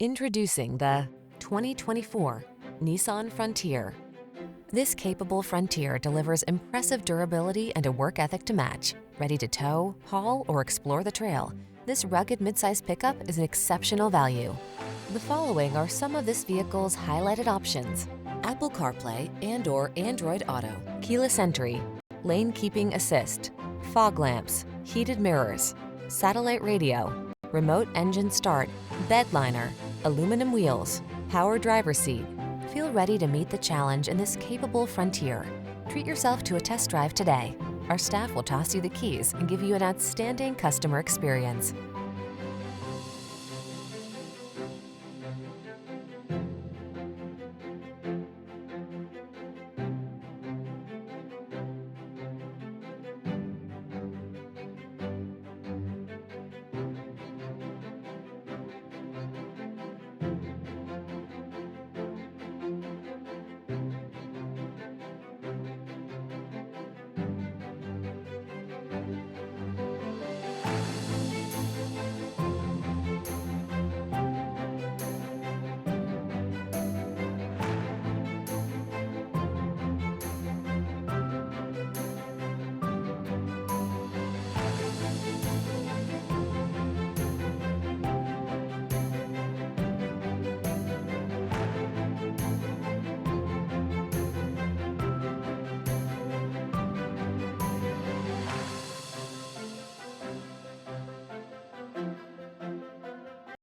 Introducing the 2024 Nissan Frontier. This capable Frontier delivers impressive durability and a work ethic to match. Ready to tow, haul, or explore the trail, this rugged midsize pickup is an exceptional value. The following are some of this vehicle's highlighted options: Apple CarPlay and/or Android Auto, keyless entry, lane keeping assist, fog lamps, heated mirrors, satellite radio, remote engine start, bed liner, aluminum wheels, power driver seat. Feel ready to meet the challenge in this capable Frontier. Treat yourself to a test drive today. Our staff will toss you the keys and give you an outstanding customer experience.